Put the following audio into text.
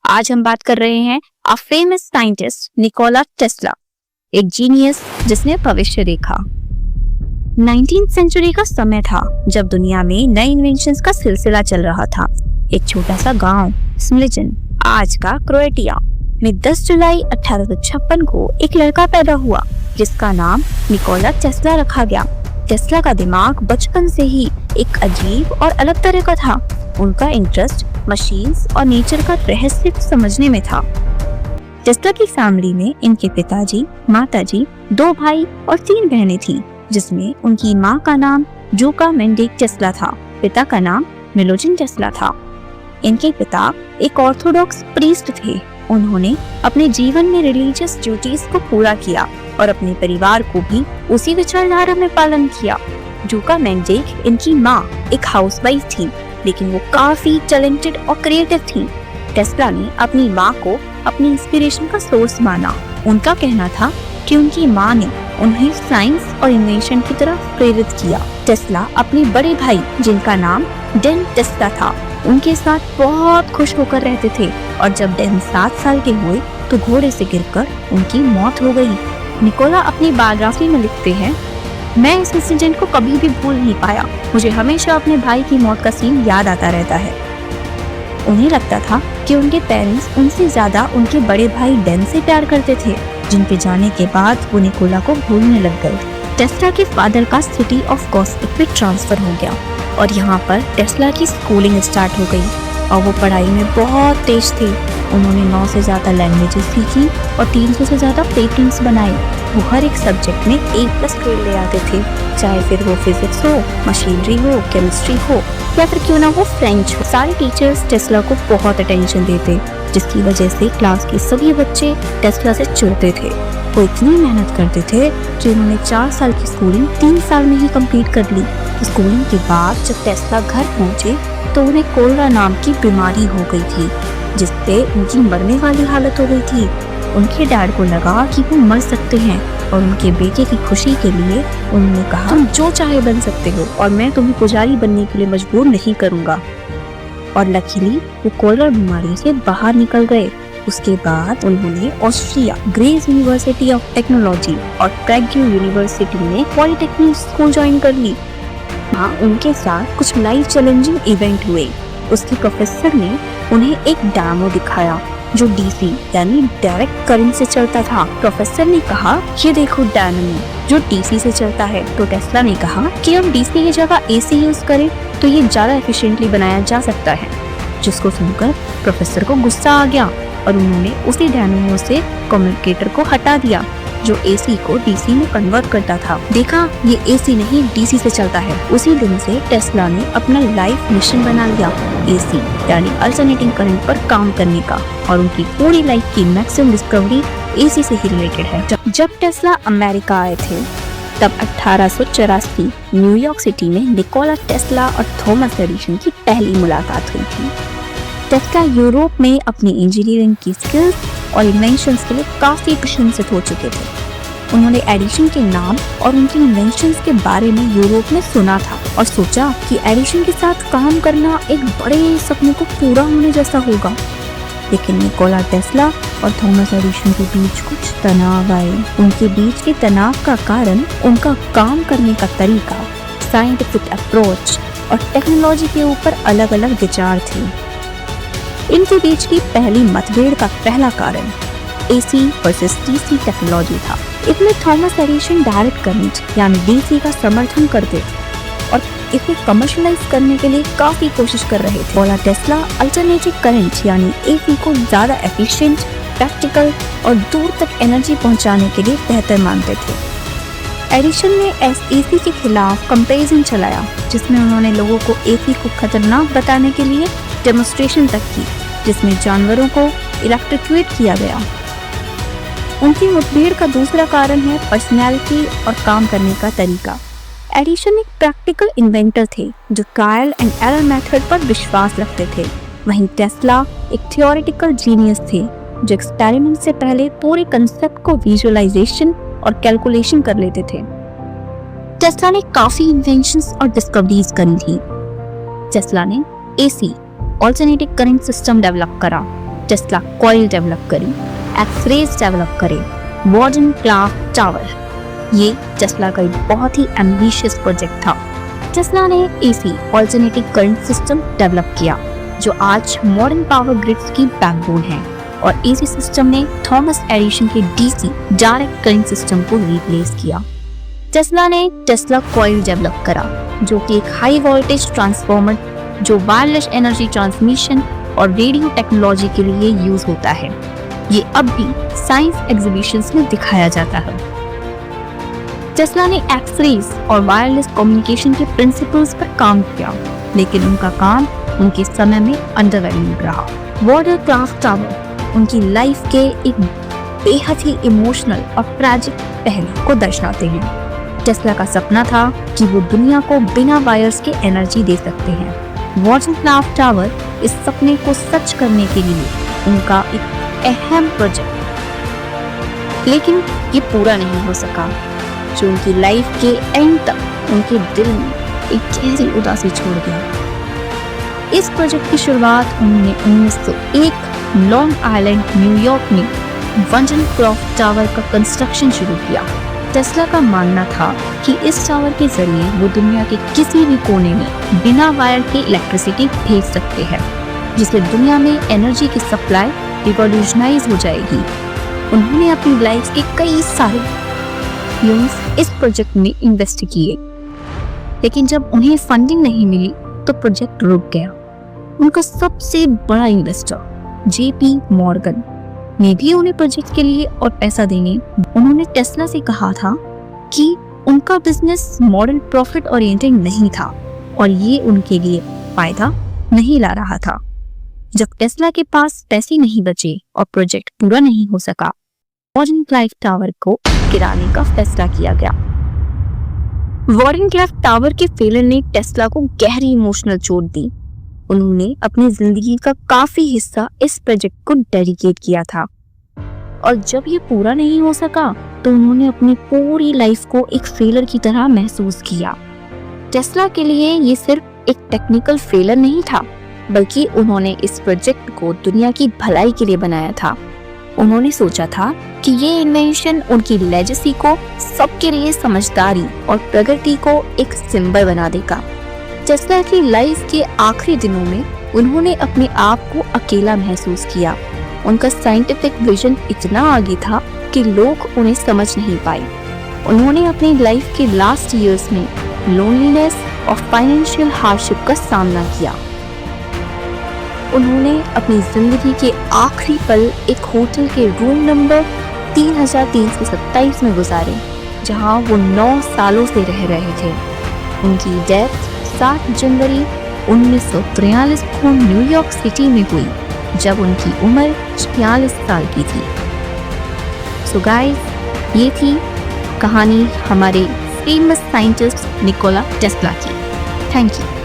आज हम बात कर रहे हैं a famous scientist Nikola Tesla, एक जीनियस जिसने भविष्य देखा। 19th सेंचुरी का समय था जब दुनिया में नए इन्वेंशंस का सिलसिला चल रहा था। एक छोटा सा गांव स्मिलेजन, आज का क्रोएटिया में 10 जुलाई 1856 को एक लड़का पैदा हुआ जिसका नाम निकोला टेस्ला रखा गया। टेस्ला का दिमाग बचपन से ही एक अजीब और अलग तरह का था। उनका इंटरेस्ट मशीन्स और नेचर का रहस्य समझने में था। टेस्ला की फैमिली में इनके पिताजी, माताजी, 2 भाई और 3 बहनें थीं, जिसमें उनकी माँ का नाम जूका मेंडिक टेस्ला था, पिता का नाम मिलोजिन टेस्ला था। इनके पिता एक ऑर्थोडॉक्स प्रीस्ट थे। उन्होंने अपने जीवन में रिलीजियस ड्यूटीज को पूरा किया और अपने परिवार को भी उसी विचारधारा में पालन किया। जूका मेंडिक इनकी माँ एक हाउसवाइफ थी, लेकिन वो काफी टैलेंटेड और क्रिएटिव थी। टेस्ला ने अपनी माँ को अपनी इंस्पिरेशन का सोर्स माना। उनका कहना था कि उनकी माँ ने उन्हें साइंस और इन्वेंशन की तरफ प्रेरित किया। टेस्ला अपने बड़े भाई, जिनका नाम डेन टेस्ला था, उनके साथ बहुत खुश होकर रहते थे और जब डेन 7 साल के हुए तो घोड़े से गिरकर उनकी मौत हो गई। निकोला अपनी बायोग्राफी में लिखते हैं, मैं इस इंसिडेंट को कभी भी भूल नहीं पाया। मुझे हमेशा अपने भाई की मौत का सीन याद आता रहता है। उन्हें लगता था कि उनके पेरेंट्स उनसे ज्यादा उनके बड़े भाई डेन से प्यार करते थे, जिनके जाने के बाद वो निकोला को भूलने लग गए। टेस्ला के फादर का सिटी ऑफ गॉसिप में ट्रांसफर हो गया और यहाँ पर टेस्ला की स्कूलिंग स्टार्ट हो गई और वो पढ़ाई में बहुत तेज थे। उन्होंने 9 से ज्यादा लैंग्वेजेस सीखी और 300 से ज्यादा पेटेंट्स बनाए। वो हर एक सब्जेक्ट में A+ ग्रेड ले आते थे, चाहे फिर वो फिजिक्स हो, मशीनरी हो, केमिस्ट्री हो या फिर क्यों ना वो फ्रेंच हो। सारे टीचर्स टेस्ला को बहुत अटेंशन देते, जिसकी वजह से क्लास के सभी बच्चे टेस्ला से चिढ़ते थे। वो इतनी मेहनत करते थे कि उन्होंने 4 साल की स्कूलिंग 3 साल में ही कंप्लीट कर ली। स्कूलिंग के बाद जब टेस्ला घर पहुंचे तो उन्हें कोलेरा नाम की बीमारी हो गई थी, जिससे उनकी मरने वाली हालत हो गई थी। उनके डैड को लगा कि वो मर सकते हैं और उनके बेटे की खुशी के लिए उन्होंने कहा, तुम जो चाहे बन सकते हो और मैं तुम्हें पुजारी बनने के लिए मजबूर नहीं करूंगा। और लकीली वो कोलेरा बीमारी से बाहर निकल गए। उसके बाद उन्होंने Austria grace university of technology और ट्रैग्यू यूनिवर्सिटी में पॉलिटेक्निक स्कूल ज्वाइन कर ली। वहाँ उनके साथ कुछ लाइफ चैलेंजिंग इवेंट हुए। उसके प्रोफेसर ने उन्हें एक डैमो दिखाया जो डीसी यानी डायरेक्ट करंट से चलता था। प्रोफेसर ने कहा, ये देखो डायनामो जो डीसी से चलता है। तो टेस्ला ने कहा कि हम डीसी की जगह एसी यूज करें तो ये ज्यादा एफिशिएंटली बनाया जा सकता है। जिसको सुनकर प्रोफेसर को गुस्सा आ गया और उन्होंने उसी डायनामो से कम्युनिकेटर को हटा दिया जो एसी को डीसी में कन्वर्ट करता था। देखा, ये एसी नहीं डीसी से चलता है। उसी दिन से टेस्ला ने अपना लाइफ मिशन बना लिया, एसी यानी अल्टरनेटिंग करंट पर काम करने का, और उनकी पूरी लाइफ की मैक्सिमम डिस्कवरी एसी से ही रिलेटेड है। जब टेस्ला अमेरिका आए थे तब 1884 न्यूयॉर्क सिटी में निकोला टेस्ला और थॉमस एडिसन की पहली मुलाकात हुई थी। टेस्ला यूरोप में अपनी इंजीनियरिंग की स्किल्स और इन्वेंशंस के लिए काफी प्रशंसित हो चुके थे। उन्होंने एडिशन के नाम और उनकी इन्वेंशंस के बारे में यूरोप में सुना था और सोचा कि एडिशन के साथ काम करना एक बड़े सपने को पूरा होने जैसा होगा। लेकिन निकोला टेस्ला और थॉमस एडिसन के बीच कुछ तनाव आए। उनके बीच के तनाव का कारण उनका काम करने का तरीका, साइंटिफिक अप्रोच और टेक्नोलॉजी के ऊपर अलग अलग विचार थे। इनके बीच की पहली मतभेद का पहला कारण एसी वर्सेस डीसी टेक्नोलॉजी था। इसमें थॉमस एडिसन डायरेक्ट करंट यानी डीसी का समर्थन करते और इसे कमर्शियलाइज करने के लिए काफी कोशिश कर रहे थे। निकोला टेस्ला अल्टरनेटिव करंट यानी एसी को ज्यादा एफिशिएंट, प्रैक्टिकल और दूर तक एनर्जी पहुंचाने के लिए बेहतर मानते थे। एडिसन ने एसी के खिलाफ कंपैरिजन चलाया, जिसमें उन्होंने लोगों को एसी को खतरनाक बताने के लिए डेमोन्स्ट्रेशन तक की, जिसमें जानवरों को इलेक्ट्रिक्यूट किया गया। उनकी मुठभेड़ का दूसरा कारण है पर्सनैलिटी और काम करने का तरीका। एडिसन एक प्रैक्टिकल इन्वेंटर थे जो ट्रायल एंड एरर मेथड पर विश्वास रखते थे। वहीं टेस्ला एक थियोरेटिकल जीनियस थे जो एक्सपेरिमेंट से पहले पूरे कंसेप्ट को विजुअलाइजेशन और कैलकुलेशन कर लेते थे। टेस्ला ने काफी इन्वेंशंस और डिस्कवरीज करी थी। टेस्ला ने AC alternative current system develop करा टेस्ला कॉइल डेवलप करी, एक्स-रेज डेवलप करे, वॉर्डन क्लाफ टावर। ये टेस्ला का एक बहुत ही एम्बिशियस प्रोजेक्ट था। टेस्ला ने AC alternative current system develop किया जो आज मॉडर्न पावर ग्रिड्स की बैकबोन है, और एसी सिस्टम ने थॉमस एडिसन के डीसी डायरेक्ट करंट सिस्टम को रिप्लेस किया। टेस्ला ने टेस्ला कॉइल डेवलप करा जो कि एक हाई वोल्टेज ट्रांसफार्मर जो वायरलेस एनर्जी ट्रांसमिशन और रेडियो टेक्नोलॉजी के लिए यूज होता है। ये अब भी साइंस एग्जीबिशंस में दिखाया जाता है। टेस्ला ने एक्स-रेज और वायरलेस कम्युनिकेशन के प्रिंसिपल्स पर काम किया, लेकिन उनका काम उनके समय में अंडरवैल्यूड रहा। वॉर्डन क्लाफ टावर उनकी लाइफ के एक बेहद ही इमोशनल और ट्रैजिक पहलू को दर्शाते हैं। टेस्ला का सपना था कि वो दुनिया को बिना वायर्स के एनर्जी दे सकते हैं। वॉर्डन क्लाफ टावर इस सपने को सच करने के लिए उनका एक अहम प्रोजेक्ट, लेकिन ये पूरा नहीं हो सका, जो उनकी लाइफ के एंड तक उनके दिल में एक गहरी उदासी छोड़ गया। इस प्रोजेक्ट की शुरुआत उन्होंने 1901 लॉन्ग आइलैंड, न्यूयॉर्क में वॉर्डन क्लाफ टावर का कंस्ट्रक्शन शुरू किया। टेस्ला का मानना था कि इस टावर के जरिए वो दुनिया के किसी भी कोने में बिना वायर के इलेक्ट्रिसिटी भेज सकते हैं, जिससे दुनिया में एनर्जी की सप्लाई रिवॉल्यूशनाइज हो जाएगी। उन्होंने अपनी लाइफ के कई सारे यूनिट्स इस प्रोजेक्ट में इन्वेस्ट किए, लेकिन जब उन्हें फंडिंग नहीं मिली तो प्रोजेक्ट रुक गया। उनका सबसे बड़ा इन्वेस्टर जेपी मॉर्गन ने भी उन्हें प्रोजेक्ट के लिए और पैसा देने। उन्होंने टेस्ला से कहा था कि उनका बिजनेस मॉडल प्रॉफिट ओरिएंटेड नहीं था और ये उनके लिए फायदा नहीं ला रहा था। जब टेस्ला के पास पैसे नहीं बचे और प्रोजेक्ट पूरा नहीं हो सका, वॉर्डन क्लाफ टावर को गिराने का फैसला किया गया। वॉर्डन क्लाफ टावर के फेलियर ने टेस्ला को गहरी इमोशनल चोट दी। उन्होंने अपनी जिंदगी का काफी हिस्सा इस प्रोजेक्ट को डेडिकेट किया था, और जब ये पूरा नहीं हो सका तो उन्होंने अपनी पूरी लाइफ को एक फेलियर की तरह महसूस किया। टेस्ला के लिए ये सिर्फ एक टेक्निकल फेलियर नहीं था, बल्कि उन्होंने इस प्रोजेक्ट को दुनिया की भलाई के लिए बनाया था। उन्होंने सोचा था कि ये इन्वेंशन उनकी लेगेसी को सबके लिए समझदारी और प्रगति को एक सिंबल बना देगा। टेस्ला की लाइफ के आखिरी दिनों में उन्होंने अपने आप को अकेला महसूस किया। उनका साइंटिफिक विजन इतना आगे था कि लोग उन्हें समझ नहीं पाए। उन्होंने अपनी लाइफ के लास्ट ईयर्स में लोनलीनेस और फाइनेंशियल हार्डशिप का सामना किया। उन्होंने अपनी जिंदगी के आखिरी पल एक होटल के रूम नंबर 3327 में गुजारे, जहां वो 9 सालों से रह रहे थे। उनकी डेथ 7 जनवरी 1943 को न्यूयॉर्क सिटी में हुई, जब उनकी उम्र 46 साल की थी। सो गाइस, ये थी कहानी हमारे फेमस साइंटिस्ट निकोला टेस्ला की। Thank you.